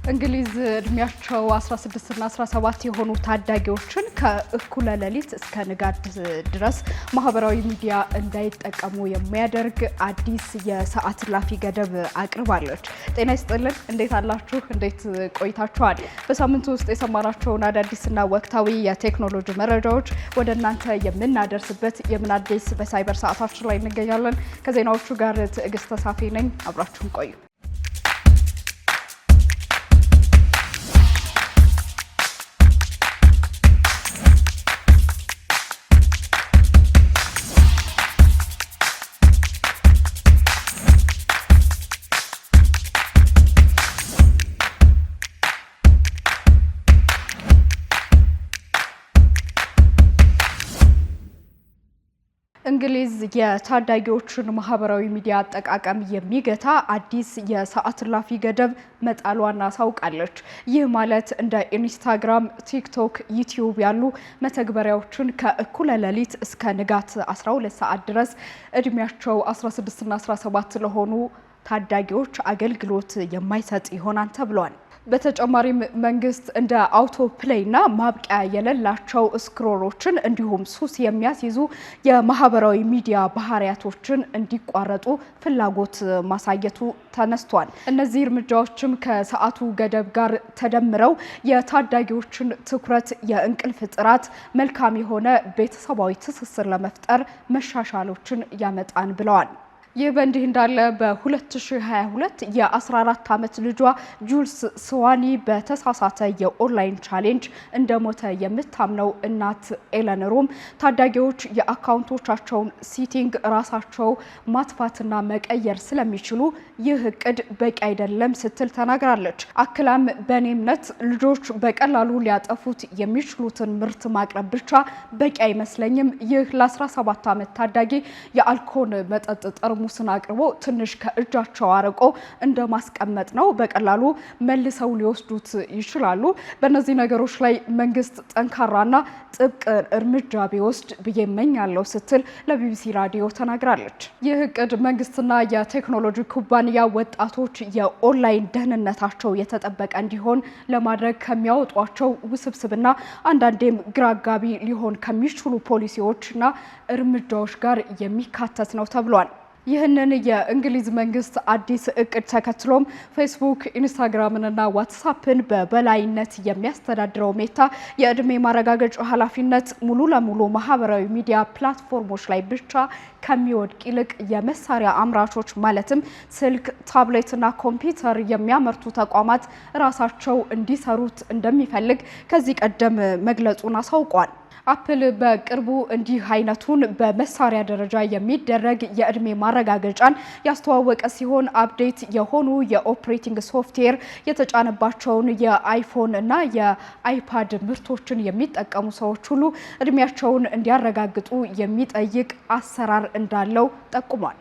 እንግሊዝ እድሜያቸው 16 እና 17 የሆኑ ታዳጊዎችን ከእኩለ ሌሊት እስከ ንጋት ድረስ ማህበራዊ ሚዲያ እንዳይጠቀሙ የሚያደርግ አዲስ የሰዓት እላፊ ገደብ አቅርባለች። ጤና ይስጥልን፣ እንዴት አላችሁ? እንዴት ቆይታችኋል? በሳምንቱ ውስጥ የሰማናቸውን አዳዲስና ወቅታዊ የቴክኖሎጂ መረጃዎች ወደ እናንተ የምናደርስበት የምን አዲስ በሳይበር ሰዓታችን ላይ እንገኛለን። ከዜናዎቹ ጋር ትዕግስት ተሳፊ ነኝ። አብራችሁን ቆዩ። እንግሊዝ የታዳጊዎችን ማህበራዊ ሚዲያ አጠቃቀም የሚገታ አዲስ የሰዓት እላፊ ገደብ መጣሏን አሳውቃለች። ይህ ማለት እንደ ኢንስታግራም፣ ቲክቶክ፣ ዩቲዩብ ያሉ መተግበሪያዎችን ከእኩለ ሌሊት እስከ ንጋት 12 ሰዓት ድረስ እድሜያቸው 16 እና 17 ለሆኑ ታዳጊዎች አገልግሎት የማይሰጥ ይሆናል ተብሏል። በተጨማሪም መንግስት እንደ አውቶ ፕሌይና ማብቂያ የሌላቸው ስክሮሎችን እንዲሁም ሱስ የሚያስይዙ የማህበራዊ ሚዲያ ባህሪያቶችን እንዲቋረጡ ፍላጎት ማሳየቱ ተነስቷል። እነዚህ እርምጃዎችም ከሰዓቱ ገደብ ጋር ተደምረው የታዳጊዎችን ትኩረት፣ የእንቅልፍ ጥራት፣ መልካም የሆነ ቤተሰባዊ ትስስር ለመፍጠር መሻሻሎችን ያመጣን ብለዋል። ይህ በእንዲህ እንዳለ በ2022 የ14 ዓመት ልጇ ጁልስ ስዋኒ በተሳሳተ የኦንላይን ቻሌንጅ እንደሞተ የምታምነው እናት ኤለን ሩም ታዳጊዎች የአካውንቶቻቸውን ሴቲንግ ራሳቸው ማጥፋትና መቀየር ስለሚችሉ ይህ እቅድ በቂ አይደለም ስትል ተናግራለች። አክላም በእኔ እምነት ልጆች በቀላሉ ሊያጠፉት የሚችሉትን ምርት ማቅረብ ብቻ በቂ አይመስለኝም። ይህ ለ17 ዓመት ታዳጊ የአልኮል መጠጥ ጠርሙ ሙስና አቅርቦ ትንሽ ከእጃቸው አርቆ እንደማስቀመጥ ነው። በቀላሉ መልሰው ሊወስዱት ይችላሉ። በእነዚህ ነገሮች ላይ መንግስት ጠንካራና ጥብቅ እርምጃ ቢወስድ ብዬ እመኛለሁ ስትል ለቢቢሲ ራዲዮ ተናግራለች። ይህ እቅድ መንግስትና የቴክኖሎጂ ኩባንያ ወጣቶች የኦንላይን ደህንነታቸው የተጠበቀ እንዲሆን ለማድረግ ከሚያወጧቸው ውስብስብና አንዳንዴም ግራ አጋቢ ሊሆን ከሚችሉ ፖሊሲዎችና እርምጃዎች ጋር የሚካተት ነው ተብሏል። ይህንን የእንግሊዝ መንግስት አዲስ እቅድ ተከትሎም ፌስቡክ፣ ኢንስታግራምንና ዋትስአፕን በበላይነት የሚያስተዳድረው ሜታ የእድሜ ማረጋገጫ ኃላፊነት ሙሉ ለሙሉ ማህበራዊ ሚዲያ ፕላትፎርሞች ላይ ብቻ ከሚወድቅ ይልቅ የመሳሪያ አምራቾች ማለትም ስልክ፣ ታብሌትና ኮምፒውተር የሚያመርቱ ተቋማት ራሳቸው እንዲሰሩት እንደሚፈልግ ከዚህ ቀደም መግለጹን አሳውቋል። አፕል በቅርቡ እንዲህ አይነቱን በመሳሪያ ደረጃ የሚደረግ የእድሜ ማረጋገጫን ያስተዋወቀ ሲሆን አፕዴት የሆኑ የኦፕሬቲንግ ሶፍትዌር የተጫነባቸውን የአይፎን እና የአይፓድ ምርቶችን የሚጠቀሙ ሰዎች ሁሉ እድሜያቸውን እንዲያረጋግጡ የሚጠይቅ አሰራር እንዳለው ጠቁሟል።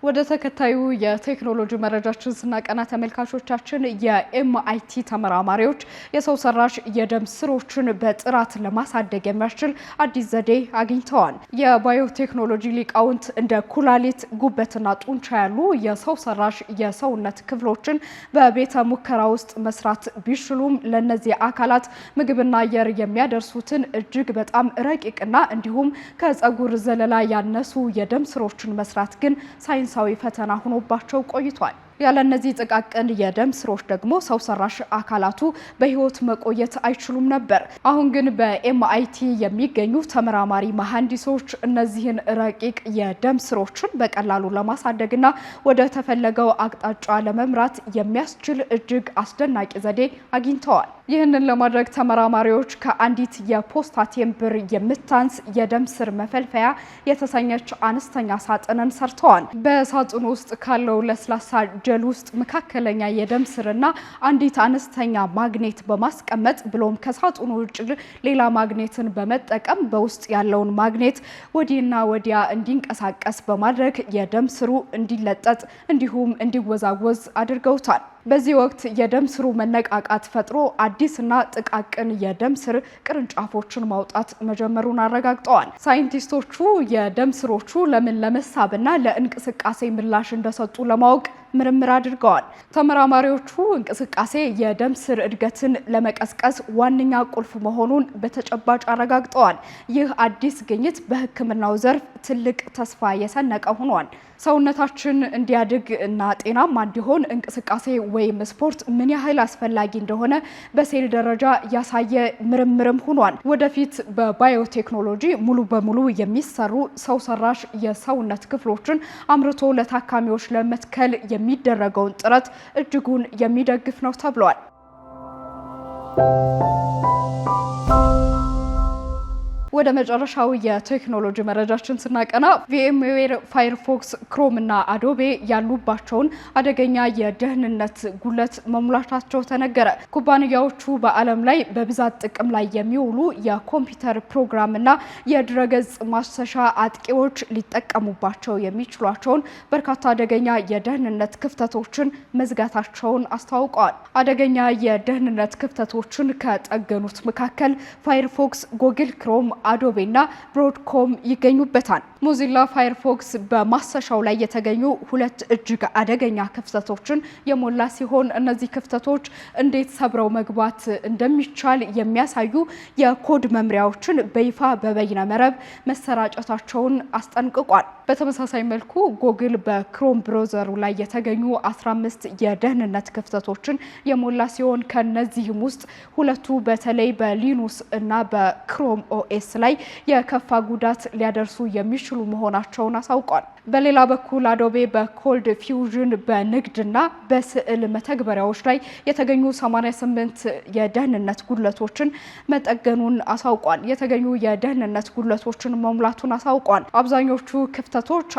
ወደ ተከታዩ የቴክኖሎጂ መረጃችን ስናቀና ተመልካቾቻችን የኤምአይቲ ተመራማሪዎች የሰው ሰራሽ የደም ስሮችን በጥራት ለማሳደግ የሚያስችል አዲስ ዘዴ አግኝተዋል። የባዮቴክኖሎጂ ሊቃውንት እንደ ኩላሊት፣ ጉበትና ጡንቻ ያሉ የሰው ሰራሽ የሰውነት ክፍሎችን በቤተ ሙከራ ውስጥ መስራት ቢችሉም ለነዚህ አካላት ምግብና አየር የሚያደርሱትን እጅግ በጣም ረቂቅና እንዲሁም ከፀጉር ዘለላ ያነሱ የደም ስሮችን መስራት ግን ሳይንሳዊ ፈተና ሆኖባቸው ቆይቷል። ያለ እነዚህ ጥቃቅን የደም ስሮች ደግሞ ሰው ሰራሽ አካላቱ በህይወት መቆየት አይችሉም ነበር። አሁን ግን በኤምአይቲ የሚገኙ ተመራማሪ መሐንዲሶች እነዚህን ረቂቅ የደም ስሮችን በቀላሉ ለማሳደግና ወደ ተፈለገው አቅጣጫ ለመምራት የሚያስችል እጅግ አስደናቂ ዘዴ አግኝተዋል። ይህንን ለማድረግ ተመራማሪዎች ከአንዲት የፖስታ ቴምብር የምታንስ የደም ስር መፈልፈያ የተሰኘች አነስተኛ ሳጥንን ሰርተዋል። በሳጥኑ ውስጥ ካለው ለስላሳ ጀል ውስጥ መካከለኛ የደም ስርና አንዲት አነስተኛ ማግኔት በማስቀመጥ ብሎም ከሳጥኑ ውጭ ሌላ ማግኔትን በመጠቀም በውስጥ ያለውን ማግኔት ወዲህና ወዲያ እንዲንቀሳቀስ በማድረግ የደም ስሩ እንዲለጠጥ እንዲሁም እንዲወዛወዝ አድርገውታል። በዚህ ወቅት የደም ስሩ መነቃቃት ፈጥሮ አዲስና ጥቃቅን የደም ስር ቅርንጫፎችን ማውጣት መጀመሩን አረጋግጠዋል። ሳይንቲስቶቹ የደም ስሮቹ ለምን ለመሳብና ለእንቅስቃሴ ምላሽ እንደሰጡ ለማወቅ ምርምር አድርገዋል። ተመራማሪዎቹ እንቅስቃሴ የደም ስር እድገትን ለመቀስቀስ ዋነኛ ቁልፍ መሆኑን በተጨባጭ አረጋግጠዋል። ይህ አዲስ ግኝት በሕክምናው ዘርፍ ትልቅ ተስፋ የሰነቀ ሆኗል። ሰውነታችን እንዲያድግ እና ጤናማ እንዲሆን እንቅስቃሴ ወይም ስፖርት ምን ያህል አስፈላጊ እንደሆነ በሴል ደረጃ ያሳየ ምርምርም ሆኗል። ወደፊት በባዮቴክኖሎጂ ሙሉ በሙሉ የሚሰሩ ሰው ሰራሽ የሰውነት ክፍሎችን አምርቶ ለታካሚዎች ለመትከል የሚደረገውን ጥረት እጅጉን የሚደግፍ ነው ተብሏል። ወደ መጨረሻው የቴክኖሎጂ መረጃችን ስናቀና ቪኤምዌር፣ ፋየርፎክስ፣ ክሮም እና አዶቤ ያሉባቸውን አደገኛ የደህንነት ጉድለት መሙላታቸው ተነገረ። ኩባንያዎቹ በዓለም ላይ በብዛት ጥቅም ላይ የሚውሉ የኮምፒውተር ፕሮግራም እና የድረገጽ ማሰሻ አጥቂዎች ሊጠቀሙባቸው የሚችሏቸውን በርካታ አደገኛ የደህንነት ክፍተቶችን መዝጋታቸውን አስታውቀዋል። አደገኛ የደህንነት ክፍተቶችን ከጠገኑት መካከል ፋየርፎክስ፣ ጉግል ክሮም፣ አዶቤ እና ብሮድኮም ይገኙበታል። ሞዚላ ፋየርፎክስ በማሰሻው ላይ የተገኙ ሁለት እጅግ አደገኛ ክፍተቶችን የሞላ ሲሆን እነዚህ ክፍተቶች እንዴት ሰብረው መግባት እንደሚቻል የሚያሳዩ የኮድ መምሪያዎችን በይፋ በበይነ መረብ መሰራጨታቸውን አስጠንቅቋል። በተመሳሳይ መልኩ ጉግል በክሮም ብራውዘሩ ላይ የተገኙ 15 የደህንነት ክፍተቶችን የሞላ ሲሆን ከነዚህም ውስጥ ሁለቱ በተለይ በሊኑክስ እና በክሮም ኦኤስ ላይ የከፋ ጉዳት ሊያደርሱ የሚችሉ መሆናቸውን አሳውቋል። በሌላ በኩል አዶቤ በኮልድ ፊውዥን በንግድና በስዕል መተግበሪያዎች ላይ የተገኙ 88 የደህንነት ጉድለቶችን መጠገኑን አሳውቋል። የተገኙ የደህንነት ጉድለቶችን መሙላቱን አሳውቋል። አብዛኞቹ ክፍተቶች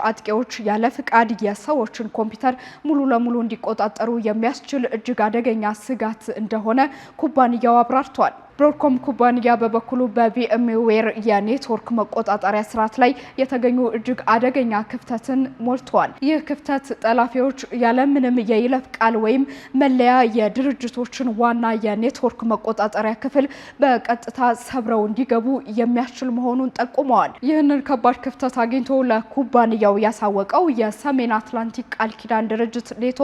አጥቂዎች ያለ ፍቃድ የሰዎችን ኮምፒውተር ሙሉ ለሙሉ እንዲቆጣጠሩ የሚያስችል እጅግ አደገኛ ስጋት እንደሆነ ኩባንያው አብራርቷል። ብሮድኮም ኩባንያ በበኩሉ በቪኤምዌር የኔትወርክ መቆጣጠሪያ ስርዓት ላይ የተገኙ እጅግ አደገኛ ክፍተትን ሞልቷል። ይህ ክፍተት ጠላፊዎች ያለምንም የይለፍ ቃል ወይም መለያ የድርጅቶችን ዋና የኔትወርክ መቆጣጠሪያ ክፍል በቀጥታ ሰብረው እንዲገቡ የሚያስችል መሆኑን ጠቁመዋል። ይህንን ከባድ ክፍተት አግኝቶ ለኩባንያው ያሳወቀው የሰሜን አትላንቲክ ቃል ኪዳን ድርጅት ኔቶ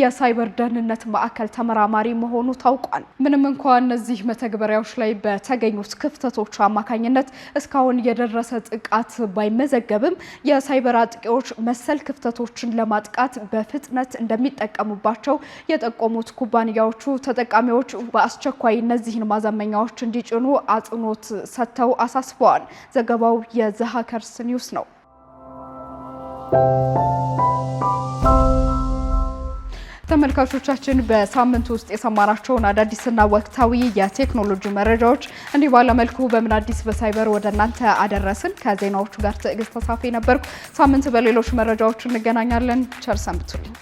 የሳይበር ደህንነት ማዕከል ተመራማሪ መሆኑ ታውቋል። ምንም እንኳን እነዚህ መተግበሪያ ላይ በተገኙት ክፍተቶች አማካኝነት እስካሁን የደረሰ ጥቃት ባይመዘገብም የሳይበር አጥቂዎች መሰል ክፍተቶችን ለማጥቃት በፍጥነት እንደሚጠቀሙባቸው የጠቆሙት ኩባንያዎቹ ተጠቃሚዎች በአስቸኳይ እነዚህን ማዘመኛዎች እንዲጭኑ አጽንኦት ሰጥተው አሳስበዋል። ዘገባው የዘሃከርስ ኒውስ ነው። ተመልካቾቻችን በሳምንት ውስጥ የሰማናቸውን አዳዲስና ወቅታዊ የቴክኖሎጂ መረጃዎች እንዲህ ባለመልኩ በምን አዲስ በሳይበር ወደ እናንተ አደረስን። ከዜናዎቹ ጋር ትዕግስት ተሳፊ ነበርኩ። ሳምንት በሌሎች መረጃዎች እንገናኛለን። ቸር ሰንብቱልኝ።